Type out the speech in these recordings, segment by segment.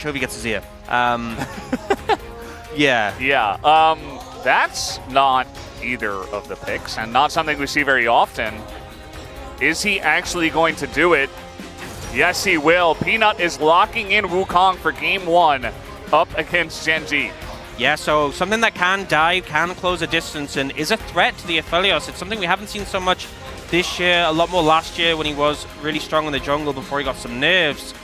Chovy gets his ear. Yeah. Yeah. That's not either of the picks, and not something we see very often. Is he actually going to do it? Yes, he will. Peanut is locking in Wukong for game 1 up against Gen.G. Yeah, so something that can dive, can close a distance, and is a threat to the Aphelios. It's something we haven't seen so much this year, a lot more last year when he was really strong in the jungle before he got some nerfs.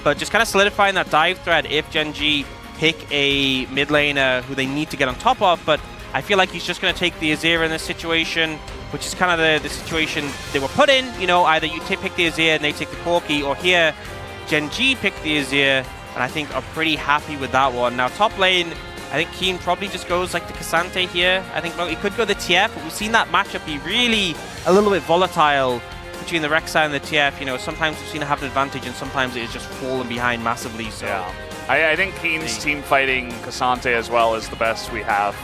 But just kind of solidifying that dive threat if Gen.G pick a mid laner who they need to get on top of. But I feel like he's just going to take the Azir in this situation, which is kind of the situation they were put in. You know, either you pick the Azir and they take the Corki, or here Gen.G picked the Azir, and I think are pretty happy with that one. Now top lane, I think Keen probably just goes like the Cassante here. I think he could go the TF, but we've seen that matchup be really a little bit volatile between the Rek'Sai and the TF. You know, sometimes we've seen it have an advantage, and sometimes it is just fallen behind massively. So yeah. I think Keen's team fighting Cassante as well is the best we have.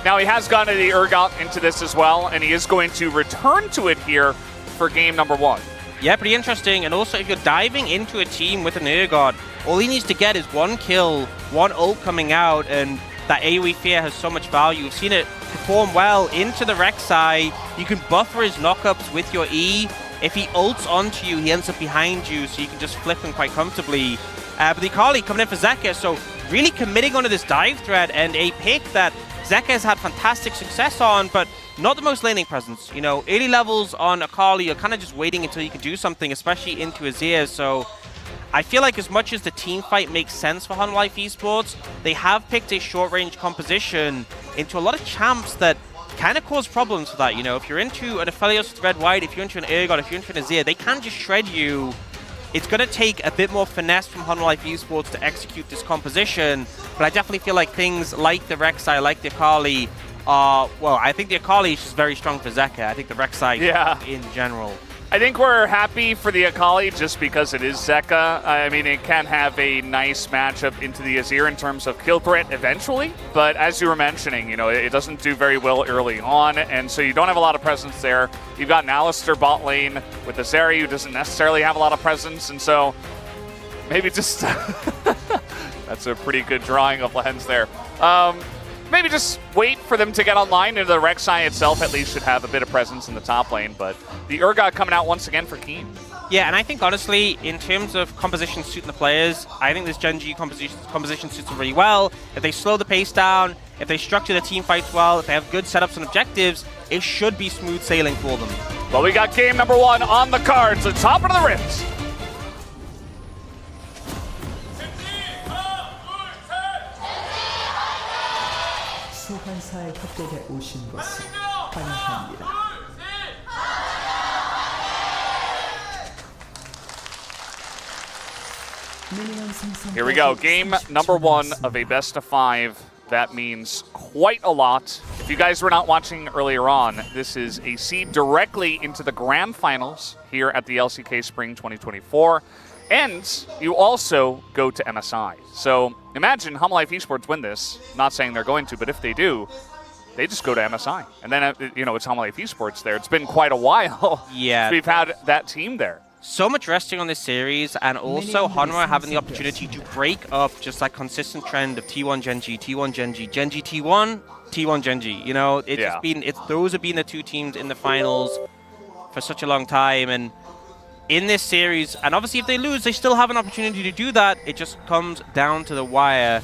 Now he has gotten the Urgot into this as well, and he is going to return to it here for game number 1. Yeah, pretty interesting. And also, if you're diving into a team with an Urgot, all he needs to get is 1 kill, 1 ult coming out, and that AoE fear has so much value. We've seen it perform well into the Rek'Sai. You can buffer his knockups with your E. If he ults onto you, he ends up behind you, so you can just flip him quite comfortably. But the Akali coming in for Zeka, so really committing onto this dive thread, and a pick that Zeka has had fantastic success on, but not the most laning presence. You know, early levels on Akali, you're kind of just waiting until you can do something, especially into Azir. So I feel like as much as the team fight makes sense for Hanwha Esports, they have picked a short-range composition into a lot of champs that kind of cause problems for that. You know, if you're into an Aphelios with red white, if you're into an Urgot, if you're into an Azir, they can just shred you. It's going to take a bit more finesse from Hanwha Esports to execute this composition, but I definitely feel like things like the Rek'Sai, like the Akali are, well, I think the Akali is just very strong for Zeka. I think the Rek'Sai in general. I think we're happy for the Akali just because it is Zeka. I mean, it can have a nice matchup into the Azir in terms of kill threat eventually, but as you were mentioning, you know, it doesn't do very well early on, and so you don't have a lot of presence there. You've got an Alistar bot lane with a Zeri who doesn't necessarily have a lot of presence, and so maybe just... That's a pretty good drawing of Lens there. Maybe just wait for them to get online, and the Rek'Sai itself at least should have a bit of presence in the top lane, but the Urgot coming out once again for Keen. Yeah, and I think honestly, in terms of composition suiting the players, I think this Gen.G composition suits them really well. If they slow the pace down, if they structure the team fights well, if they have good setups and objectives, it should be smooth sailing for them. Well, we got game number 1 on the cards. Let's hop into the rims. 소환사의 협곡에 오신 것을 환영합니다. Here we go, game number 1 of a best of 5. That means quite a lot. If you guys were not watching earlier on, this is a seed directly into the grand finals here at the LCK Spring 2024. And you also go to MSI. So imagine Hanwha Esports win this. Not saying they're going to, but if they do, they just go to MSI. And then, you know, it's Hanwha Esports there. It's been quite a while since we've had that team there. So much resting on this series, and also Hanwha having the opportunity to break up just that consistent trend of T1 Gen.G, T1 Gen.G, Gen.G T1, T1 Gen.G. You know, it's just been, those have been the 2 teams in the finals for such a long time, and in this series, and obviously if they lose, they still have an opportunity to do that. It just comes down to the wire.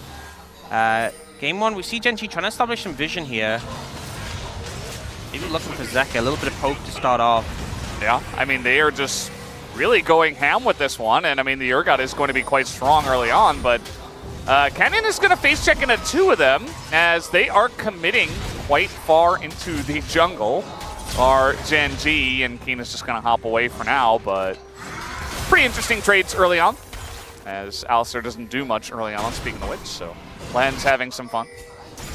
Game 1, we see Gen.G trying to establish some vision here. Maybe looking for Zeka, a little bit of poke to start off. Yeah, I mean, they are just really going ham with this one, and I mean, the Urgot is going to be quite strong early on, but Canyon is going to face check into 2 of them, as they are committing quite far into the jungle. Are Gen.G, and Keen is just going to hop away for now, but pretty interesting trades early on, as Alistar doesn't do much early on, speaking of which, so Len's having some fun.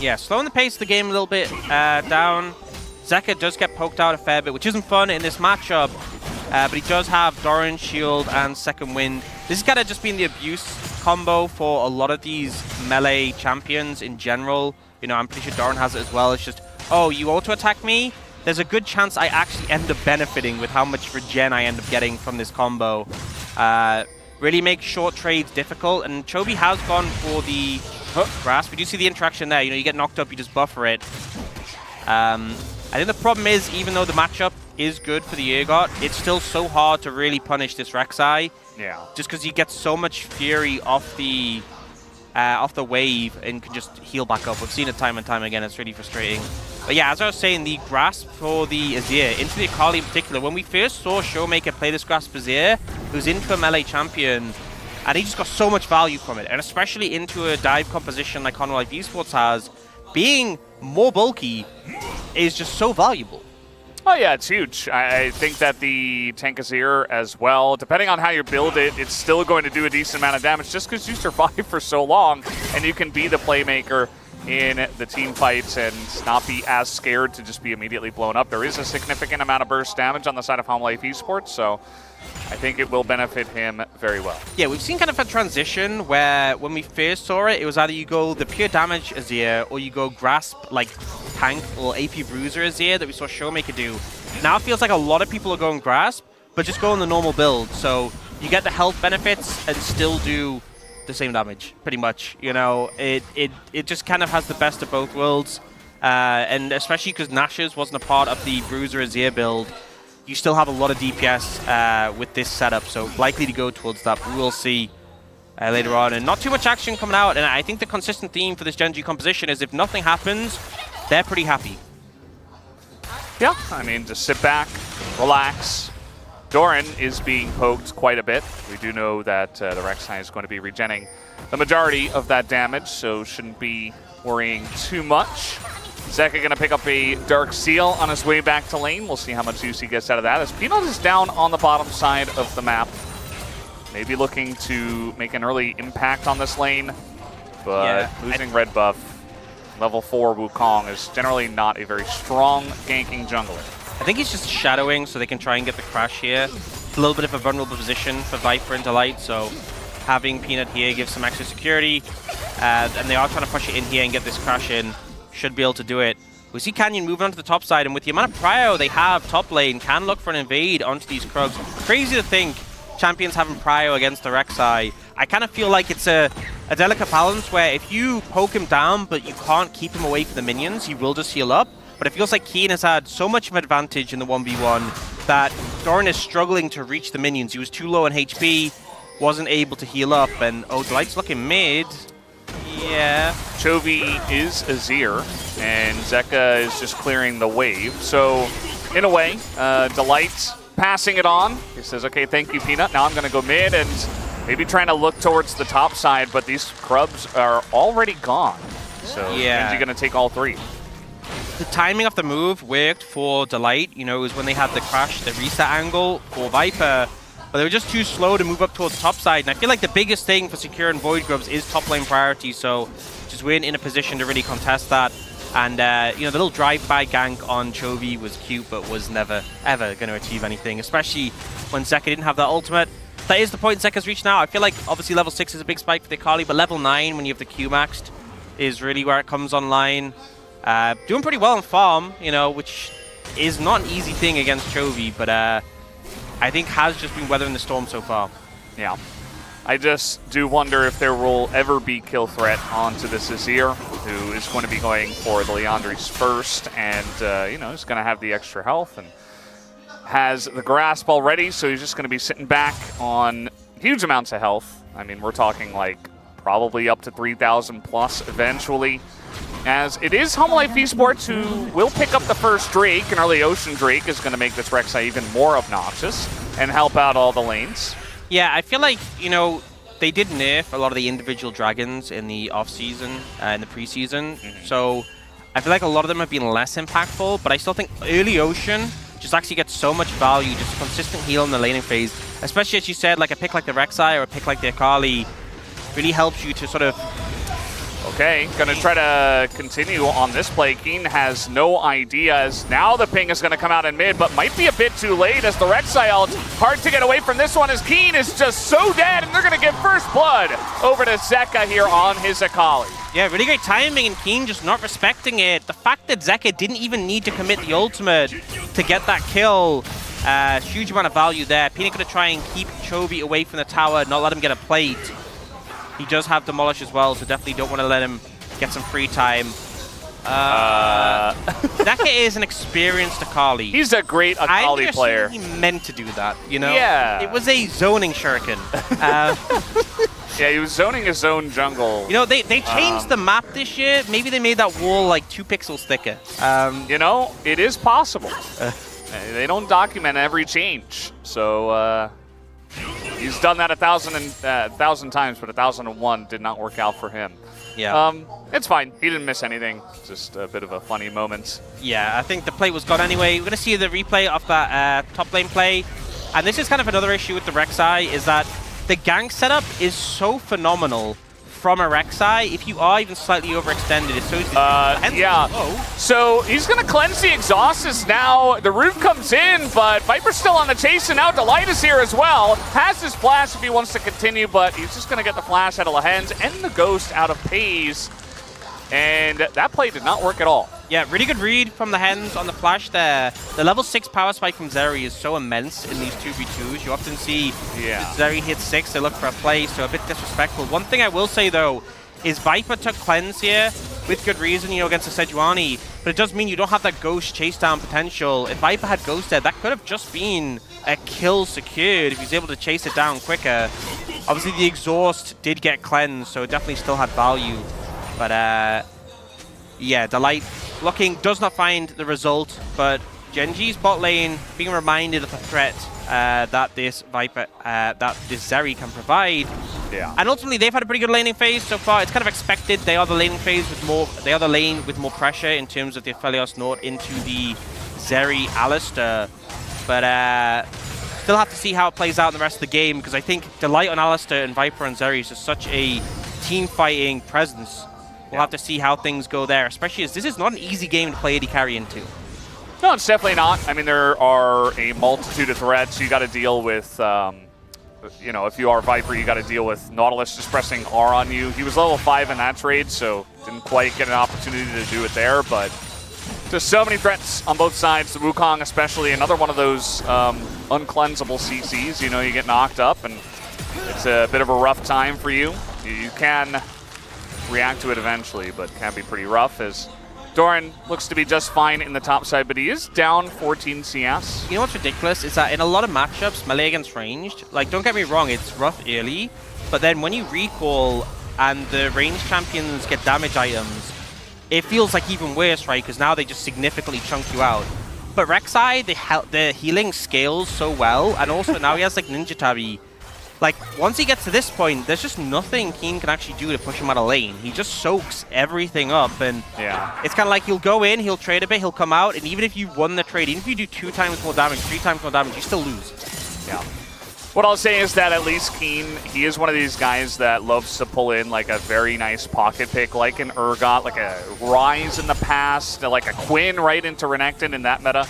Yeah, slowing the pace of the game a little bit down. Zeka does get poked out a fair bit, which isn't fun in this matchup, but he does have Doran, Shield, and Second Wind. This has kind of just been the abuse combo for a lot of these melee champions in general. You know, I'm pretty sure Doran has it as well. It's just, oh, you auto-attack me? There's a good chance I actually end up benefiting with how much regen I end up getting from this combo. really make short trades difficult. And Chovy has gone for the grasp. We do see the interaction there. You know, you get knocked up, you just buffer it. I think the problem is, even though the matchup is good for the Urgot, it's still so hard to really punish this Rek'Sai. Yeah. Just because you get so much fury off the wave and can just heal back up. We've seen it time and time again. It's really frustrating. But yeah, as I was saying, the grasp for the Azir, into the Akali in particular, when we first saw Showmaker play this grasp Azir, who's into a melee champion, and he just got so much value from it. And especially into a dive composition like Hanwha Esports has, being more bulky is just so valuable. Oh yeah, it's huge. I think that the tank Azir as well, depending on how you build it, it's still going to do a decent amount of damage just because you survive for so long and you can be the playmaker in the team fights and not be as scared to just be immediately blown up. There is a significant amount of burst damage on the side of Hanwha Esports, so I think it will benefit him very well. Yeah, we've seen kind of a transition where when we first saw it, it was either you go the pure damage Azir or you go grasp like tank or AP bruiser Azir that we saw Showmaker do. Now it feels like a lot of people are going grasp, but just go on the normal build. So you get the health benefits and still do the same damage, pretty much. You know, it just kind of has the best of both worlds. And especially because Nash's wasn't a part of the bruiser Azir build, you still have a lot of DPS with this setup, so likely to go towards that. We will see later on. And not too much action coming out, and I think the consistent theme for this Gen.G composition is if nothing happens, they're pretty happy. Yeah, I mean, just sit back, relax. Doran is being poked quite a bit. We do know that the Rek'Sai is going to be regenning the majority of that damage, so shouldn't be worrying too much. Zeka going to pick up a Dark Seal on his way back to lane. We'll see how much use he gets out of that. As Peanut is down on the bottom side of the map. Maybe looking to make an early impact on this lane, but yeah, losing red buff. Level 4 Wukong is generally not a very strong ganking jungler. I think he's just shadowing so they can try and get the crash here. It's a little bit of a vulnerable position for Viper and Delight, so having Peanut here gives some extra security. And they are trying to push it in here and get this crash in. Should be able to do it. We see Canyon moving onto the top side, and with the amount of prio they have top lane, can look for an invade onto these Krugs. Crazy to think champions having prio against the Rek'Sai. I kind of feel like it's a delicate balance where if you poke him down but you can't keep him away from the minions, he will just heal up. But it feels like Keen has had so much of an advantage in the 1v1 that Doran is struggling to reach the minions. He was too low in HP, wasn't able to heal up, and oh, Delight's looking mid. Yeah. Chovy is Azir, and Zeka is just clearing the wave. So, in a way, Delight passing it on. He says, okay, thank you, Peanut. Now I'm going to go mid and maybe trying to look towards the top side, but these Krubs are already gone. So, yeah, Gen.G going to take all three. The timing of the move worked for Delight. You know, it was when they had the crash, the reset angle for Viper. But they were just too slow to move up towards the top side. And I feel like the biggest thing for Secure and Void Grubs is top lane priority. So just we're in a position to really contest that. And, you know, the little drive-by gank on Chovy was cute, but was never, ever going to achieve anything. Especially when Zeka didn't have that ultimate. That is the point Zeka's reached now. I feel like, obviously, level 6 is a big spike for the Akali. But level 9, when you have the Q maxed, is really where it comes online. Doing pretty well on farm, you know, which is not an easy thing against Chovy. But, I think has just been weathering the storm so far. Yeah. I just do wonder if there will ever be kill threat onto this Azir, who is going to be going for the Liandry's first, and, you know, he's going to have the extra health and has the grasp already, so he's just going to be sitting back on huge amounts of health. I mean, we're talking like probably up to 3,000 plus eventually. As it is Hanwha Esports who will pick up the first Drake, and early Ocean Drake is going to make this Rek'Sai even more obnoxious and help out all the lanes. Yeah, I feel like, you know, they did nerf a lot of the individual dragons in the off-season, in the preseason. So I feel like a lot of them have been less impactful, but I still think early Ocean just actually gets so much value, just a consistent heal in the laning phase. Especially, as you said, like a pick like the Rek'Sai or a pick like the Akali really helps you to sort of... Okay, gonna try to continue on this play. Keen has no idea as now the ping is gonna come out in mid, but might be a bit too late as the Rek'Sai ult. Hard to get away from this one as Keen is just so dead, and they're gonna give first blood over to Zeka here on his Akali. Yeah, really great timing, and Keen just not respecting it. The fact that Zeka didn't even need to commit the ultimate to get that kill Huge amount of value there. Peanut going to try and keep Chovy away from the tower, not let him get a plate. He does have Demolish as well, so definitely don't want to let him get some free time. Naka is an experienced Akali. He's a great Akali player. He meant to do that, you know? Yeah. It was a zoning shuriken. Yeah, he was zoning his own jungle. You know, they changed the map this year. Maybe they made that wall like 2 pixels thicker. You know, it is possible. They don't document every change. So he's done that 1,000 times, but 1,001 did not work out for him. Yeah. It's fine. He didn't miss anything. Just a bit of a funny moment. Yeah, I think the play was gone anyway. We're going to see the replay of that top lane play. And this is kind of another issue with the Rek'Sai, is that the gank setup is so phenomenal from a Rek'Sai. If you are even slightly overextended, it's so easy to yeah. So he's going to cleanse the Exhaustus now. The root comes in, but Viper's still on the chase, and now Delight is here as well. Has his flash if he wants to continue, but he's just going to get the flash out of Lehends and the Ghost out of Pays. And that play did not work at all. Yeah, really good read from the Hens on the flash there. The level 6 power spike from Zeri is so immense in these 2v2s. You often see Zeri hit 6, they look for a play, so a bit disrespectful. One thing I will say, though, is Viper took Cleanse here with good reason, you know, against the Sejuani, but it does mean you don't have that Ghost chase down potential. If Viper had Ghost there, that could have just been a kill secured if he's able to chase it down quicker. Obviously, the Exhaust did get Cleansed, so it definitely still had value. But, yeah, Delight looking, does not find the result, but Gen.G's bot lane being reminded of the threat that this Viper, that this Zeri can provide. Yeah. And ultimately, they've had a pretty good laning phase so far. It's kind of expected. They are the laning phase with more, they are the lane with more pressure in terms of the Aphelios Nord into the Zeri Alistair. But still have to see how it plays out in the rest of the game, because I think Delight on Alistair and Viper on Zeri is just such a team fighting presence. We'll have to see how things go there, especially as this is not an easy game to play AD carry into. No, it's definitely not. I mean, there are a multitude of threats. You got to deal with, you know, if you are Viper, you got to deal with Nautilus just pressing R on you. He was level 5 in that trade, so didn't quite get an opportunity to do it there, but just so many threats on both sides. The Wukong especially, another one of those uncleansable CCs. You know, you get knocked up, and it's a bit of a rough time for you. You can react to it eventually, but can be pretty rough as Doran looks to be just fine in the top side, but he is down 14 CS. You know what's ridiculous is that in a lot of matchups, melee against ranged, like, don't get me wrong, it's rough early, but then when you recall and the ranged champions get damage items, it feels like even worse, right? Because now they just significantly chunk you out. But Rek'Sai, the healing scales so well, and also now he has like Ninja Tabi. Like, once he gets to this point, there's just nothing Keen can actually do to push him out of lane. He just soaks everything up, and it's kind of like he'll go in, he'll trade a bit, he'll come out, and even if you won the trade, even if you do 2 times more damage, 3 times more damage, you still lose. Yeah. What I'll say is that at least Keen, he is one of these guys that loves to pull in like a very nice pocket pick, like an Urgot, like a Rise in the past, like a Quinn right into Renekton in that meta.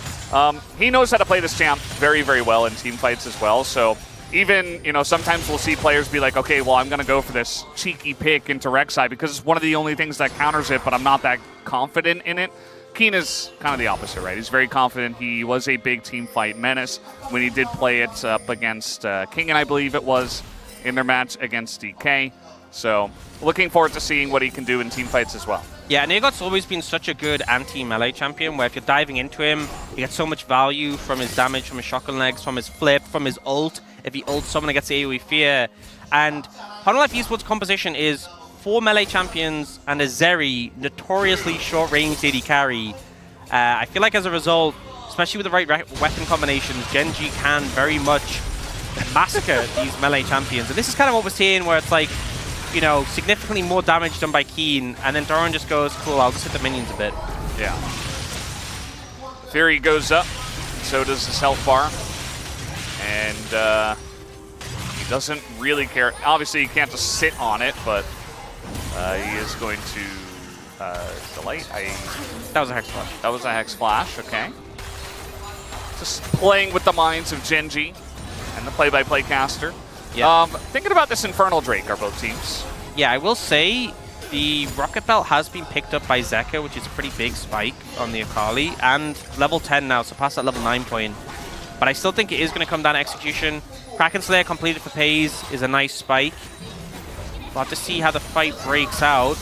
He knows how to play this champ very, very well in team fights as well, so even, you know, sometimes we'll see players be like, okay, well, I'm going to go for this cheeky pick into Rek'Sai because it's one of the only things that counters it, but I'm not that confident in it. Keen is kind of the opposite, right? He's very confident. He was a big team fight menace when he did play it up against King, and I believe it was in their match against DK. So looking forward to seeing what he can do in team fights as well. Yeah, Nergot's always been such a good anti-melee champion where if you're diving into him, you get so much value from his damage, from his shotgun legs, from his flip, from his ult. If he ults someone against AoE Fear. And Hanwha Esports' composition is 4 melee champions and a Zeri, notoriously short-range AD carry. I feel like as a result, especially with the right weapon combinations, Gen.G can very much massacre these melee champions. And this is kind of what we're seeing where it's like, you know, significantly more damage done by Keen, and then Doran just goes, cool, I'll just hit the minions a bit. Yeah. Fury goes up, so does his health bar. And he doesn't really care. Obviously, he can't just sit on it, but he is going to delay. That was a Hex Flash. That was a Hex Flash, okay. Just playing with the minds of Gen.G and the play-by-play caster. Yeah. Thinking about this Infernal Drake, are both teams? Yeah, I will say the Rocket Belt has been picked up by Zeka, which is a pretty big spike on the Akali, and level 10 now, so past that level 9 point. but I still think it is going to come down to execution. Kraken Slayer completed for Pays is a nice spike. We'll have to see how the fight breaks out.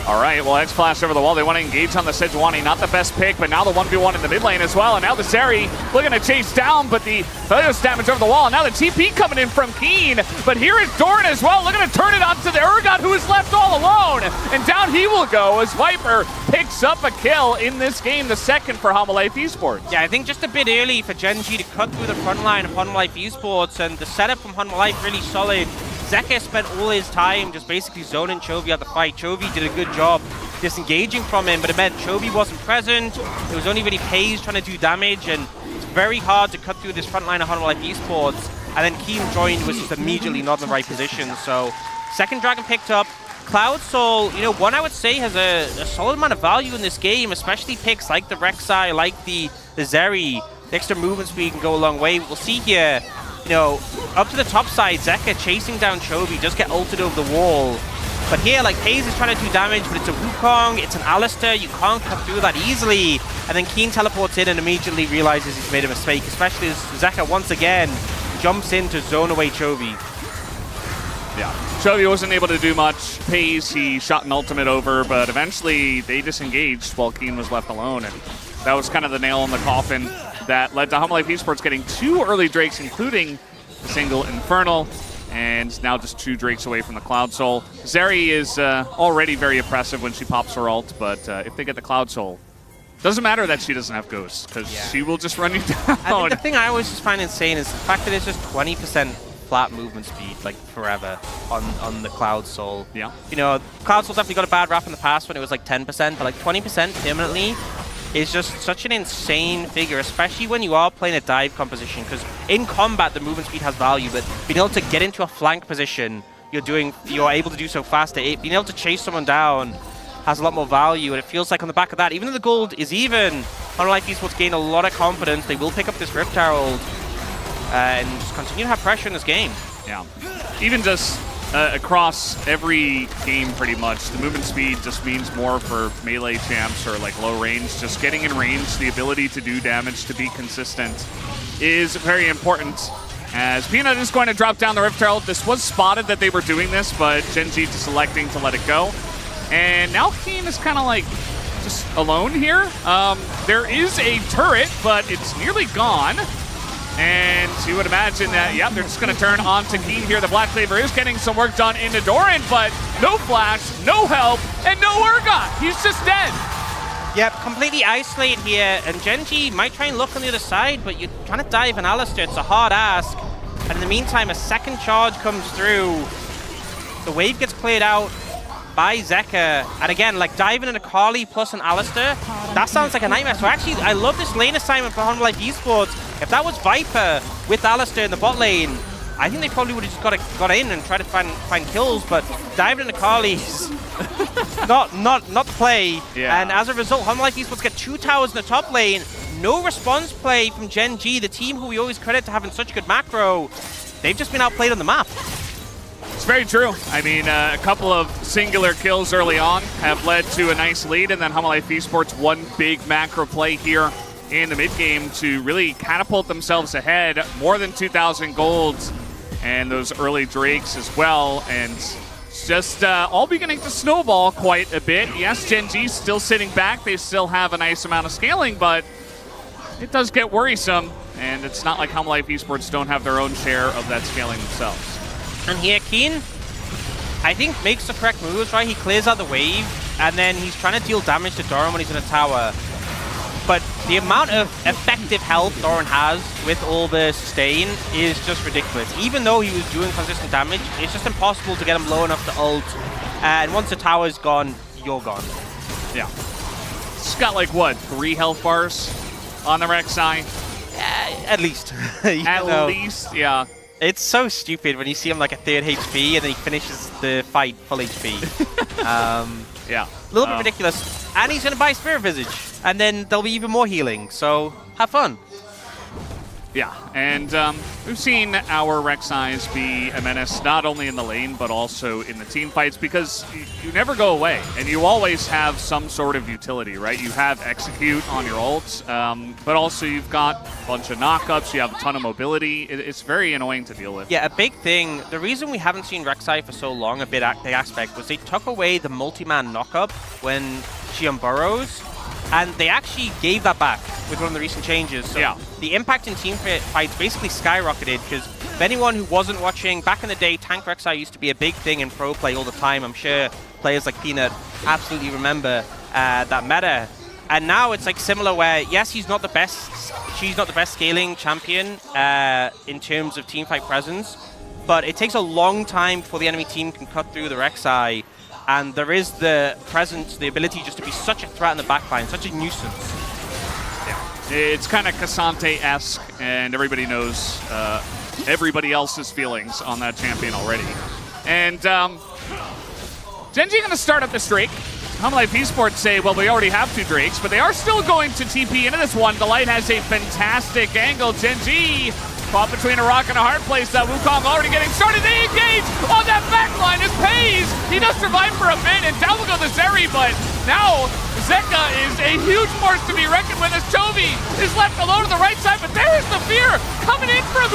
All right, well, X-Flash over the wall. They want to engage on the Sejuani. Not the best pick, but now the 1v1 in the mid lane as well. And now the Zeri looking to chase down, but the Phelios damage over the wall. And now the TP coming in from Keen. But here is Doran as well, looking to turn it onto the Urgot, who is left all alone. And down he will go as Viper picks up a kill in this game, the second for Hanwha Life Esports. Yeah, I think just a bit early for Gen.G to cut through the front line of Hanwha Life Esports, and the setup from Hanwha Life really solid. Zeka spent all his time just basically zoning Chovy out the fight. Chovy did a good job disengaging from him, but it meant Chovy wasn't present. It was only really Pays trying to do damage, and it's very hard to cut through this front line of Hanwha Life Esports. And then Keen joined, was just immediately not in the right position. So, second Dragon picked up. Cloud Soul, you know, one I would say has a solid amount of value in this game, especially picks like the Rek'Sai, like the Zeri. The extra movement speed can go a long way. We'll see here. You know, up to the top side, Zeka chasing down Chovy, just get ulted over the wall. But here, like, Pays is trying to do damage, but it's a Wukong, it's an Alistar, you can't cut through that easily. And then Keen teleports in and immediately realizes he's made a mistake, especially as Zeka once again jumps in to zone away Chovy. Yeah, Chovy wasn't able to do much. Pays, he shot an ultimate over, but eventually they disengaged while Keen was left alone. And that was kind of the nail in the coffin that led to Hanwha Life Esports getting 2 early Drakes, including a single Infernal, and now just 2 Drakes away from the Cloud Soul. Zeri is already very oppressive when she pops her ult, but if they get the Cloud Soul, doesn't matter that she doesn't have Ghosts, because she will just run you down. I think the thing I always just find insane is the fact that it's just 20% flat movement speed, like forever, on the Cloud Soul. Yeah. You know, Cloud Soul's definitely got a bad rap in the past when it was like 10%, but like 20% permanently is just such an insane figure, especially when you are playing a dive composition, because in combat the movement speed has value, but being able to get into a flank position, you're able to do so faster. Being able to chase someone down has a lot more value, and it feels like on the back of that, even though the gold is even, Hanwha Life Esports gain a lot of confidence. They will pick up this Rift Herald and just continue to have pressure in this game. Yeah, even just across every game pretty much, the movement speed just means more for melee champs or like low range. Just getting in range, the ability to do damage, to be consistent is very important. As Peanut is going to drop down the Rift Herald. This was spotted that they were doing this, but Gen.G just electing to let it go. And now Keen is kind of like just alone here. There is a turret, but it's nearly gone. And you would imagine that, yeah, they're just going to turn on to Keen here. The Black Cleaver is getting some work done into Doran, but no flash, no help, and no Urgot. He's just dead. Yep, completely isolated here, and Gen.G might try and look on the other side, but you're trying to dive an Alistar. It's a hard ask. And in the meantime, a second charge comes through. The wave gets cleared out by Zeka. And again, like diving in a Carly plus an Alistar, that sounds like a nightmare. So actually, I love this lane assignment for Hanwha Life Esports. If that was Viper with Alistar in the bot lane, I think they probably would have just got in and tried to find kills, but diving into Carly's not the play. Yeah. And as a result, Hanwha Life Esports get 2 towers in the top lane. No response play from Gen.G, the team who we always credit to having such good macro. They've just been outplayed on the map. It's very true. I mean, a couple of singular kills early on have led to a nice lead, and then Hanwha Life Esports one big macro play here in the mid game to really catapult themselves ahead. More than 2,000 golds and those early Drakes as well, and just all beginning to snowball quite a bit. Yes, Gen.G still sitting back. They still have a nice amount of scaling, but it does get worrisome, and it's not like Hanwha Life Esports don't have their own share of that scaling themselves. And here, Keen, I think, makes the correct moves, right? He clears out the wave, and then he's trying to deal damage to Doran when he's in a tower. But the amount of effective health Doran has with all the sustain is just ridiculous. Even though he was doing consistent damage, it's just impossible to get him low enough to ult. And once the tower's gone, you're gone. Yeah. It's got like, what, 3 health bars on the Rek'Sai? At least. At least, yeah. It's so stupid when you see him like a 3rd HP and then he finishes the fight full HP. Yeah. A little bit ridiculous. And he's going to buy Spirit Visage. And then there'll be even more healing. So have fun. Yeah, and we've seen our Rek'Sais be a menace not only in the lane, but also in the team fights, because you never go away, and you always have some sort of utility, right? You have Execute on your ults, but also you've got a bunch of knockups, you have a ton of mobility. It's very annoying to deal with. Yeah, a big thing, the reason we haven't seen Rek'Sai for so long, a big aspect, was they took away the multi-man knockup when she on burrows, and they actually gave that back with one of the recent changes. So yeah. The impact in team fights basically skyrocketed, because for anyone who wasn't watching, back in the day, tank Rek'Sai used to be a big thing in pro play all the time. I'm sure players like Peanut absolutely remember that meta. And now it's like similar where, yes, she's not the best scaling champion in terms of teamfight presence, but it takes a long time before the enemy team can cut through the Rek'Sai. And there is the presence, the ability just to be such a threat in the backline, such a nuisance. Yeah, it's kind of Cassante-esque, and everybody knows everybody else's feelings on that champion already. And Gen.G going to start up this Drake. Hanwha Esports say, well, we already have 2 Drakes, but they are still going to TP into this one. Delight has a fantastic angle. Gen.G caught between a rock and a hard place. That Wukong already getting started. They engage on that backline. It pays. He does survive for a bit, and down will go the Zeri, but now Zeka is a huge force to be reckoned with as Chovy is left alone on the right side, but there is the fear coming in from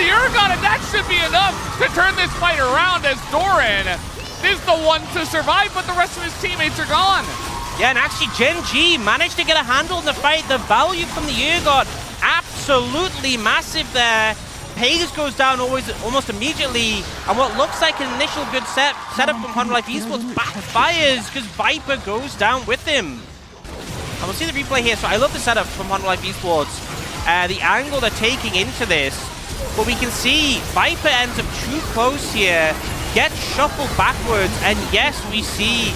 the Urgon, and that should be enough to turn this fight around as Doran is the one to survive, but the rest of his teammates are gone. Yeah, and actually Gen.G managed to get a handle in the fight. The value from the Urgot absolutely massive there. Pace goes down almost immediately, and what looks like an initial good setup from Hanwha Esports backfires because Viper goes down with him. And we'll see the replay here. So I love the setup from Hanwha Esports. The angle they're taking into this, but we can see Viper ends up too close here, gets shuffled backwards, and yes, we see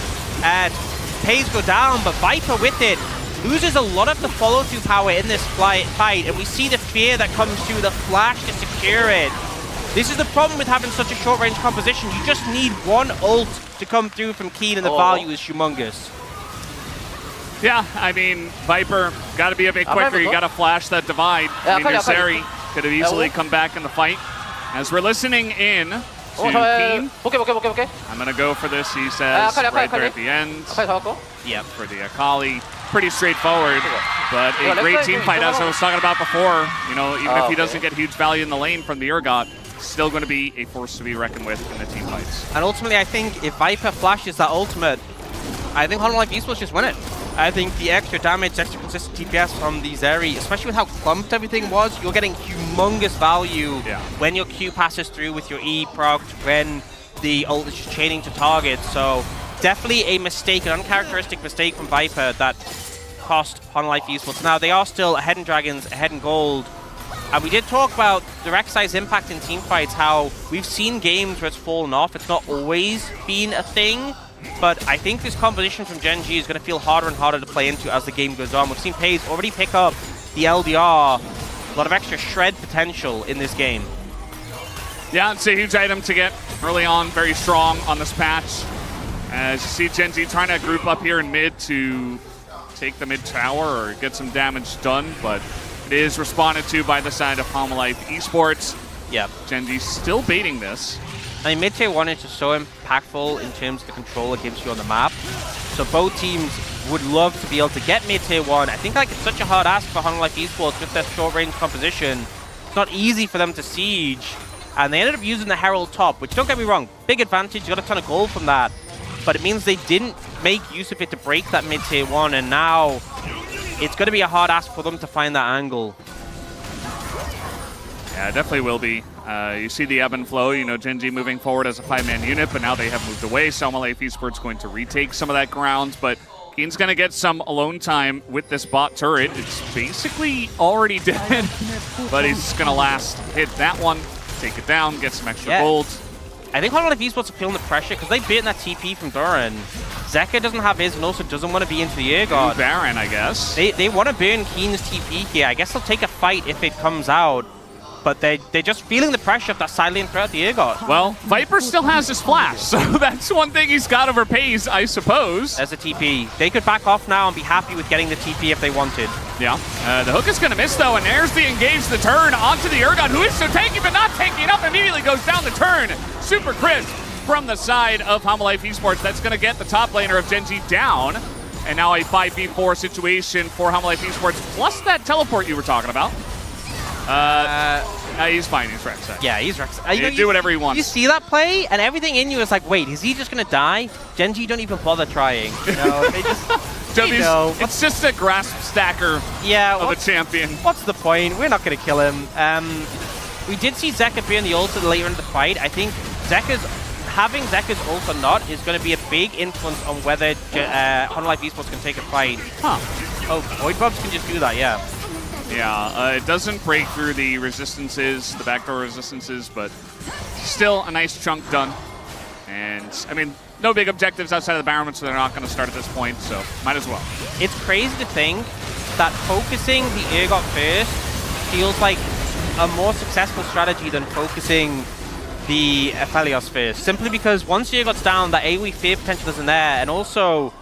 Pace go down, but Viper with it loses a lot of the follow-through power in this fight, and we see the fear that comes through the flash to secure it. This is the problem with having such a short-range composition. You just need one ult to come through from Keen, and the value is humongous. Yeah, I mean, Viper, got to be a bit quicker. You got to flash that divide. I mean, Zeri could have easily come back in the fight. As we're listening in to Keen, I'm going to go for this, he says, right there at the end. Yep, for the Akali. Pretty straightforward, but a great team fight, as I was talking about before. You know, even if he doesn't get huge value in the lane from the Urgot, still going to be a force to be reckoned with in the team fights. And ultimately, I think if Viper flashes that ultimate, I think Hanwha Esports just win it. I think the extra damage, extra consistent TPS from the Zeri, especially with how clumped everything was, you're getting humongous value when your Q passes through with your E proc, when the ult is just chaining to target. So definitely a mistake, an uncharacteristic mistake from Viper that cost Hanwha Esports. Now, they are still ahead in Dragons, ahead in Gold. And we did talk about the Rek'Sai's impact in teamfights, how we've seen games where it's fallen off. It's not always been a thing. But I think this composition from Gen.G is going to feel harder and harder to play into as the game goes on. We've seen Pace already pick up the LDR. A lot of extra shred potential in this game. Yeah, it's a huge item to get early on. Very strong on this patch. As you see Gen.G trying to group up here in mid to take the mid tower or get some damage done. But it is responded to by the side of Hanwha Esports. Yep. Gen.G still baiting this. I mean, mid-tier 1 is just so impactful in terms of the control it gives you on the map. So both teams would love to be able to get mid-tier 1. I think like it's such a hard ask for Hanwha Esports with their short-range composition. It's not easy for them to siege. And they ended up using the Herald top, which, don't get me wrong, big advantage. You got a ton of gold from that. But it means they didn't make use of it to break that mid-tier 1. And now it's going to be a hard ask for them to find that angle. Yeah, it definitely will be. You see the ebb and flow, you know, Gen.G moving forward as a 5-man unit, but now they have moved away. So Hanwha Esports going to retake some of that ground, but Keen's going to get some alone time with this bot turret. It's basically already dead, but he's going to hit that one, take it down, get some extra gold. I think Hanwha Esports are feeling the pressure because they've beaten that TP from Duran. Zeka doesn't have his and also doesn't want to be into the Urgot. Baron, I guess. They want to burn Keen's TP here. I guess they'll take a fight if it comes out. but they're just feeling the pressure of that side lane throughout the air guard. Well, Viper still has his flash, so that's one thing he's got over Pays, I suppose. There's a TP. They could back off now and be happy with getting the TP if they wanted. Yeah. The hook is going to miss, though, and there's the engage, the turn onto the Ergon, who is so tanky, but not tanky enough, immediately goes down the turn. Super crisp from the side of Hanwha Esports. That's going to get the top laner of Gen.G down. And now a 5v4 situation for Hanwha Esports, plus that teleport you were talking about. He's fine, he's Rex. Yeah, he's Rex. He can do whatever he wants. You see that play, and everything in you is like, wait, is he just going to die? Gen.G don't even bother trying. You know, they just... It's just a grasp stacker of a champion. What's the point? We're not going to kill him. We did see Zeka be in the ult later in the fight. I think having Zeka's ult or not is going to be a big influence on whether Hanwha Esports can take a fight. Huh. Oh, Void Bubs can just do that, yeah. Yeah, it doesn't break through the resistances, the backdoor resistances, but still a nice chunk done. And, I mean, no big objectives outside of the Baron, so they're not going to start at this point, so might as well. It's crazy to think that focusing the Urgot first feels like a more successful strategy than focusing the Aphelios first. Simply because once the Urgot's down, that AoE fear potential isn't there, and also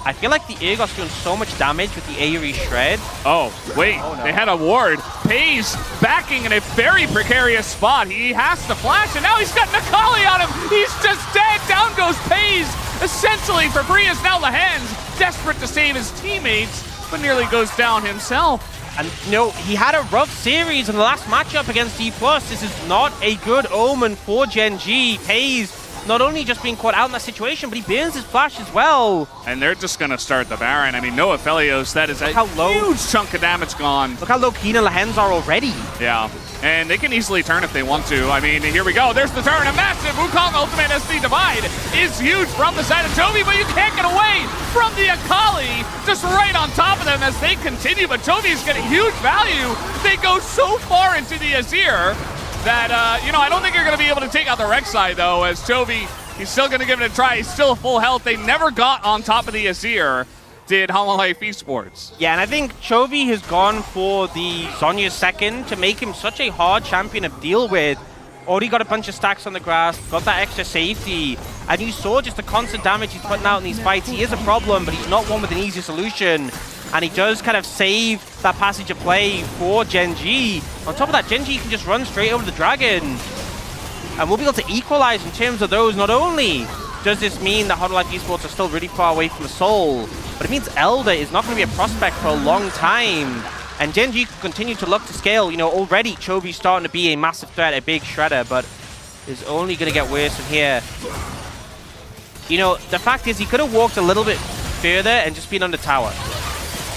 I feel like the Urgot's doing so much damage with the AoE Shred. Oh, wait, They had a ward. Pays backing in a very precarious spot. He has to flash, and now he's got Nakali on him. He's just dead. Down goes Pays. Essentially, for free is now the hands, desperate to save his teammates, but nearly goes down himself. And you know, he had a rough series in the last matchup against D+. This is not a good omen for Gen.G. Pays not only just being caught out in that situation, but he burns his flash as well. And they're just going to start the Baron. I mean, no Aphelios, that is a huge chunk of damage gone. Look how low Keen and Lehens are already. Yeah, and they can easily turn if they want to. I mean, here we go. There's the turn. A massive Wukong Ultimate SD Divide is huge from the side of Chovy, but you can't get away from the Akali just right on top of them as they continue. But Chovy's getting huge value. They go so far into the Azir that, you know, I don't think you're going to be able to take out the Rek'Sai, though, as Chovy, he's still going to give it a try. He's still full health. They never got on top of the Azir, did Hanwha Esports. Yeah, and I think Chovy has gone for the Zhonya second to make him such a hard champion to deal with. Already got a bunch of stacks on the grass, got that extra safety, and you saw just the constant damage he's putting out in these fights. He is a problem, but he's not one with an easy solution. And he does kind of save that passage of play for Gen.G. On top of that, Gen.G can just run straight over the dragon. And we'll be able to equalize in terms of those. Not only does this mean that Hanwha Esports are still really far away from the Soul, but it means Elder is not going to be a prospect for a long time. And Gen.G can continue to look to scale. You know, already Chovy's starting to be a massive threat, a big shredder, but is only going to get worse from here. You know, the fact is he could have walked a little bit further and just been on the tower.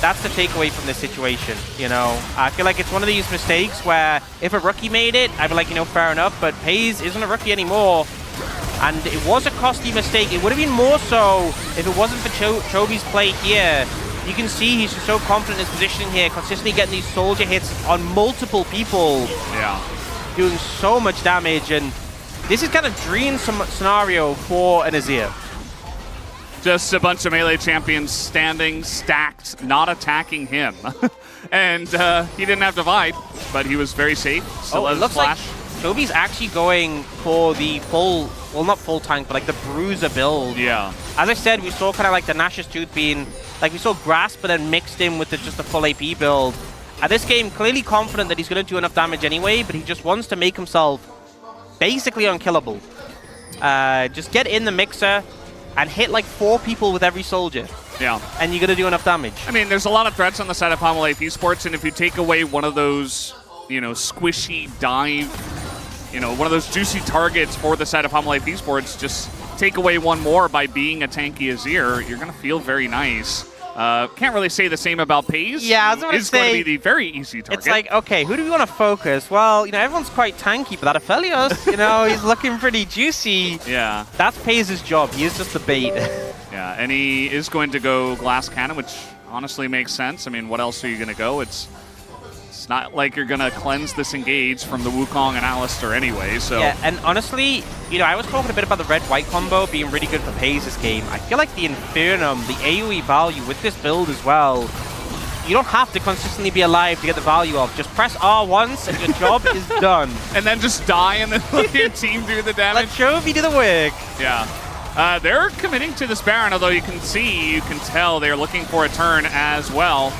That's the takeaway from this situation, you know. I feel like it's one of these mistakes where if a rookie made it, I'd be like, you know, fair enough, but Pays isn't a rookie anymore. And it was a costly mistake. It would have been more so if it wasn't for Chovy's play here. You can see he's just so confident in his positioning here, consistently getting these soldier hits on multiple people. Yeah. Doing so much damage, and this is kind of dream scenario for an Azir. Just a bunch of melee champions standing, stacked, not attacking him. And he didn't have Divide, but he was very safe. Still has it looks flash. like Chovy's actually going for the full, well, not full tank, but like the Bruiser build. Yeah. As I said, we saw kind of like the Nash's Tooth being, like we saw Grasp, but then mixed in with just the full AP build. At this game, clearly confident that he's going to do enough damage anyway, but he just wants to make himself basically unkillable. Just get in the mixer and hit like 4 people with every soldier. Yeah. And you're going to do enough damage. I mean, there's a lot of threats on the side of Hanwha Esports, and if you take away one of those, you know, squishy dive, you know, one of those juicy targets for the side of Hanwha Esports, just take away one more by being a tanky Azir, you're going to feel very nice. Can't really say the same about Pays. Yeah, I was going to say, going to be the very easy target. It's like, okay, who do we want to focus? Well, you know, everyone's quite tanky, but that Aphelios, you know, he's looking pretty juicy. Yeah. That's Pays' job. He is just the bait. Yeah, and he is going to go Glass Cannon, which honestly makes sense. I mean, what else are you going to go? It's not like you're going to cleanse this engage from the Wukong and Alistar anyway, so... Yeah, and honestly, you know, I was talking a bit about the red-white combo being really good for Pays this game. I feel like the Infernum, the AoE value with this build as well, you don't have to consistently be alive to get the value of. Just press R once and your job is done. And then just die and then let your team do the damage. Let Chovy do the work. Yeah. They're committing to this Baron, although you can tell they're looking for a turn as well.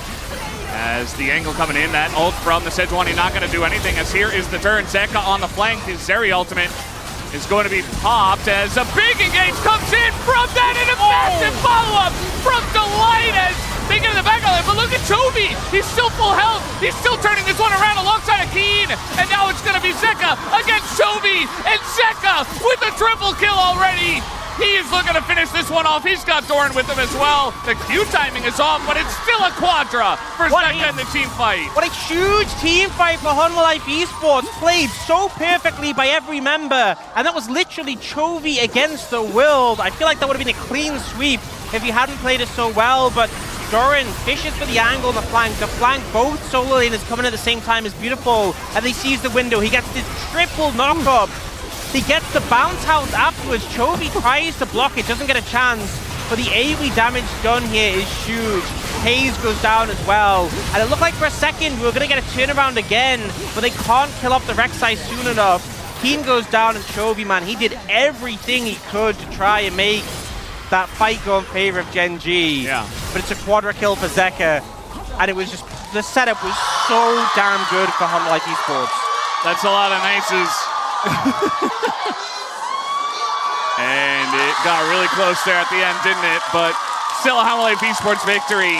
As the angle coming in, that ult from the Sejuani not going to do anything, as here is the turn. Zeka on the flank, his Zeri ultimate is going to be popped as a big engage comes in from that, and a massive follow-up from Delight as they get in the back of it. But look at Chovy, he's still full health, he's still turning this one around alongside Akeen, and now it's going to be Zeka against Chovy, and Zeka with a triple kill already. He is looking to finish this one off. He's got Doran with him as well. The Q timing is off, but it's still a quadra for Zeka in the team fight. What a huge team fight for Hanwha Life Esports. Played so perfectly by every member. And that was literally Chovy against the world. I feel like that would have been a clean sweep if he hadn't played it so well. But Doran fishes for the angle on the flank. The flank, both solo laners coming at the same time is beautiful. And he sees the window. He gets this triple knock-up. He gets the bounce house afterwards. Chovy tries to block it, doesn't get a chance. But the AoE damage done here is huge. Hayes goes down as well. And it looked like for a second we were going to get a turnaround again, but they can't kill off the Rek'Sai soon enough. Keen goes down and Chovy, man, he did everything he could to try and make that fight go in favor of Gen.G. Yeah. But it's a quadra kill for Zeka. And it was just, the setup was so damn good for Hanwha Life Esports. That's a lot of nices. And it got really close there at the end, didn't it? But still a Hanwha Life Esports victory,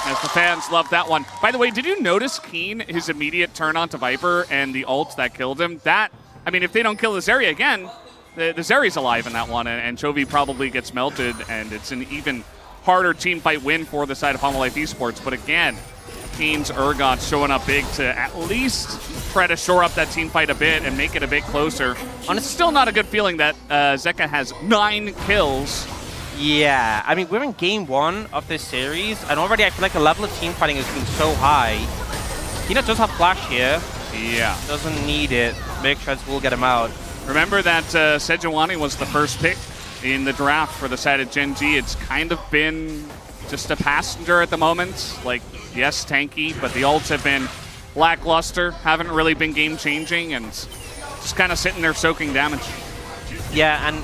as the fans love that one. By the way, did you notice Keen, his immediate turn onto Viper and the ult that killed him? That, I mean, if they don't kill the Zeri again, the Zeri's alive in that one, and Chovy probably gets melted, and it's an even harder team fight win for the side of Hanwha Life Esports. But again, Keen's Urgot showing up big to at least try to shore up that team fight a bit and make it a bit closer. And it's still not a good feeling that Zeka has 9 kills. Yeah, I mean, we're in game 1 of this series, and already I feel like the level of team fighting has been so high. He does have flash here. Yeah. Doesn't need it. Big Shreds will get him out. Remember that Sejuani was the first pick in the draft for the side of Gen.G. It's kind of been just a passenger at the moment. Like, yes, tanky, but the ults have been lackluster, haven't really been game-changing, and just kind of sitting there soaking damage. Yeah, and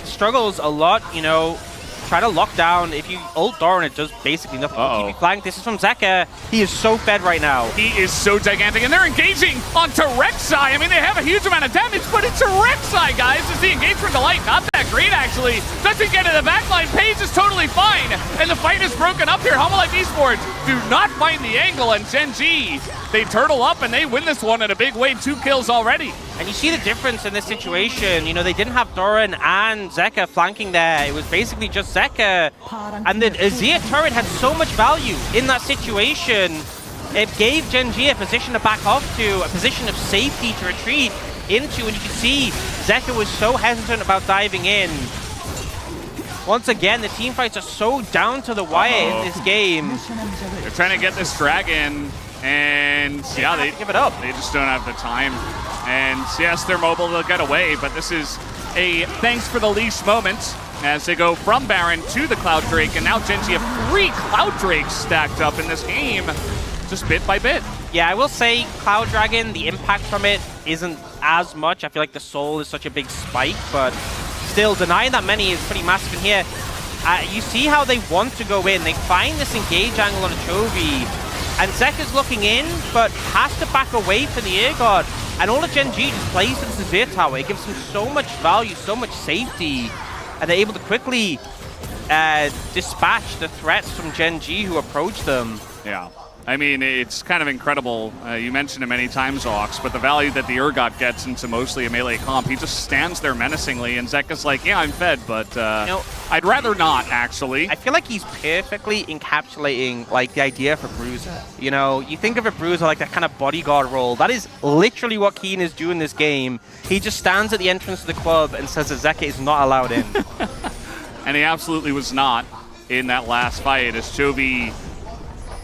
struggles a lot, you know, try to lock down. If you ult Doran, it does basically nothing. Keep you flanked. This is from Zeka. He is so fed right now. He is so gigantic, and they're engaging onto Rek'Sai. I mean, they have a huge amount of damage, but it's a Rek'Sai, guys. It's the engagement Delight. Not that great, actually. Doesn't get to the backline. Paige is totally fine, and the fight is broken up here. Hanwha Life Esports do not find the angle, and Gen.G, they turtle up, and they win this one in a big way. 2 kills already. And you see the difference in this situation. You know, they didn't have Doran and Zeka flanking there. It was basically just Zeka. And the Azir turret had so much value in that situation. It gave Gen.G a position to back off to, a position of safety to retreat into. And you can see Zeka was so hesitant about diving in. Once again, the team fights are so down to the wire in this game. They're trying to get this dragon, and yeah, they give it up. They just don't have the time. And yes, they're mobile, they'll get away, but this is a thanks for the leash moment as they go from Baron to the Cloud Drake, and now Gen.G have 3 Cloud Drakes stacked up in this game, just bit by bit. Yeah, I will say Cloud Dragon, the impact from it isn't as much. I feel like the soul is such a big spike, but still, denying that many is pretty massive in here. You see how they want to go in. They find this engage angle on a Chovy, and Zeka's looking in, but has to back away from the Air God. And all of Gen.G just plays to the Azir Tower. It gives them so much value, so much safety, and they're able to quickly dispatch the threats from Gen.G who approach them. Yeah. I mean, it's kind of incredible. You mentioned it many times, Ox, but the value that the Urgot gets into mostly a melee comp, he just stands there menacingly, and Zeka's like, yeah, I'm fed, but you know, I'd rather not, actually. I feel like he's perfectly encapsulating, like, the idea for Bruiser. You know, you think of a Bruiser like that kind of bodyguard role. That is literally what Keen is doing this game. He just stands at the entrance of the club and says that Zeka is not allowed in. And he absolutely was not in that last fight, as Chovy,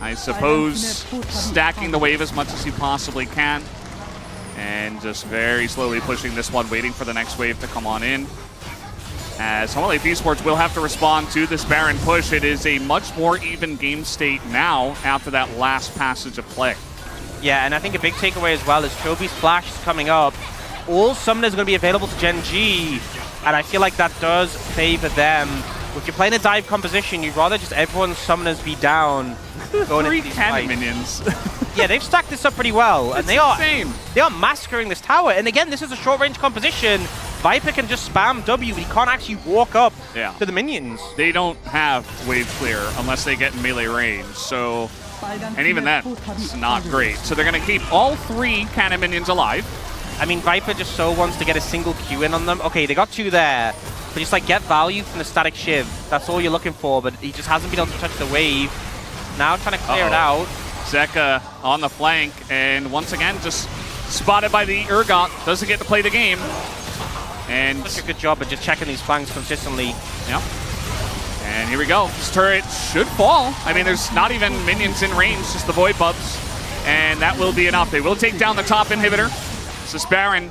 I suppose, stacking the wave as much as he possibly can, and just very slowly pushing this one, waiting for the next wave to come on in. as Hanwha Esports will have to respond to this Baron push. It is a much more even game state now after that last passage of play. Yeah, and I think a big takeaway as well is Chobi's flash is coming up. All summoners are going to be available to Gen.G, and I feel like that does favor them. If you're playing a dive composition, you'd rather just everyone's summoners be down. Going 3 into these cannon fights. minions. Yeah, they've stacked this up pretty well, and they insane. are massacring this tower. And again, this is a short-range composition. Viper can just spam W, but he can't actually walk up to the minions. They don't have wave clear unless they get in melee range, so, and even that is not great. So they're going to keep all 3 cannon minions alive. I mean, Viper just so wants to get a single Q in on them. Okay, they got 2 there, but just like get value from the static shiv. That's all you're looking for, but he just hasn't been able to touch the wave. Now trying to clear it out. Zeka on the flank, and once again, just spotted by the Urgot. Doesn't get to play the game. And such a good job of just checking these flanks consistently. Yep. And here we go. This turret should fall. I mean, there's not even minions in range, just the Void Bubs. And that will be enough. They will take down the top inhibitor. This is Baron.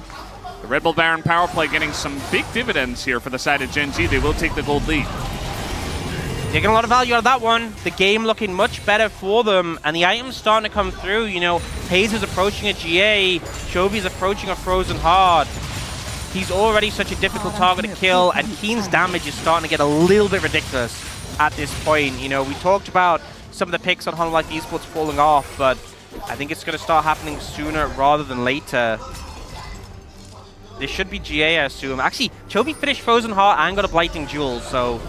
The Red Bull Baron power play getting some big dividends here for the side of Gen.G. They will take the gold lead. They're getting a lot of value out of that one. The game looking much better for them, and the items starting to come through. You know, Hayes is approaching a GA, Chobi's approaching a Frozen Heart. He's already such a difficult target to kill, and Keen's damage is starting to get a little bit ridiculous at this point. You know, we talked about some of the picks on Hanwha Esports falling off, but I think it's going to start happening sooner rather than later. This should be GA, I assume. Actually, Chobi finished Frozen Heart and got a Blighting Jewel, so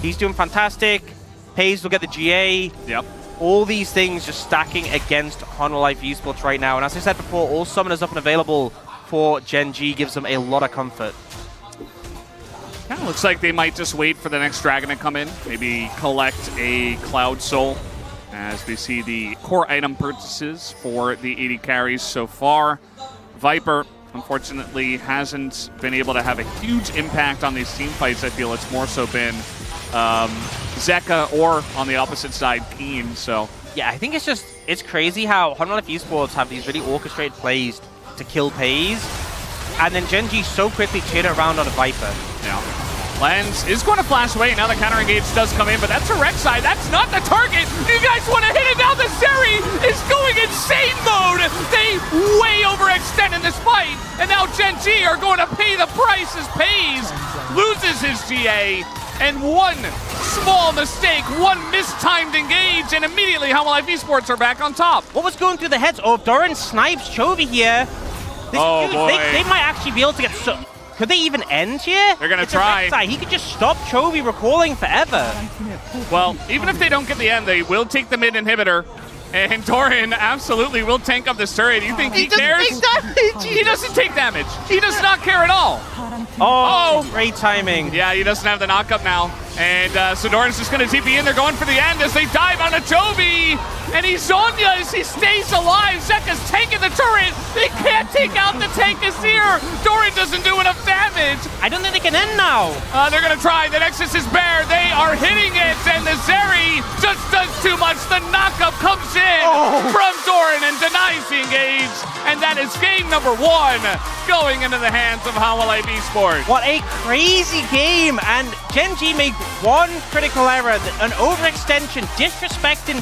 he's doing fantastic. Hayes will get the GA. Yep. All these things just stacking against Hanwha Esports right now. And as I said before, all summoners up and available for Gen.G gives them a lot of comfort. Kind of looks like they might just wait for the next dragon to come in. Maybe collect a Cloud Soul as we see the core item purchases for the 80 carries so far. Viper, unfortunately, hasn't been able to have a huge impact on these team fights. I feel it's more so been Zeka or, on the opposite side, Keen. So yeah, I think it's crazy how Hanwha Esports have these really orchestrated plays to kill Pays, and then Gen.G so quickly turn it around on a Viper. Yeah. Lens is going to flash away. Now the counter engage does come in, but that's a Rek'Sai. That's not the target. You guys want to hit it now? The Zeri is going insane mode. They way overextend in this fight, and now Gen.G are going to pay the price as Pays loses his GA, and one small mistake, one mistimed engage, and immediately Hanwha Esports are back on top. What was going through the heads? Oh, Doran snipes Chobi here. This oh, dude, boy. They might actually be able to get could they even end here? They're going to try. He could just stop Chobi recalling forever. Well, even if they don't get the end, they will take the mid inhibitor. And Doran absolutely will tank up this turret. You think he cares? He doesn't take damage. He does not care at all. Oh, great timing. Yeah, he doesn't have the knockup now. And so Doran's just going to TP in. They're going for the end as they dive onto Chobi. And he's Zonya as he stays alive. Zeka's tanking the turret. They can't take out the tank Azir. Doran doesn't do enough damage. I don't think they can end now. They're going to try. The Nexus is bare. They are hitting it. And the Zeri just does too much. The knockup comes in from Doran and denies the engage. And that is game number 1 going into the hands of Hanwha Esports. What a crazy game. And Gen.G made one critical error, an overextension, disrespecting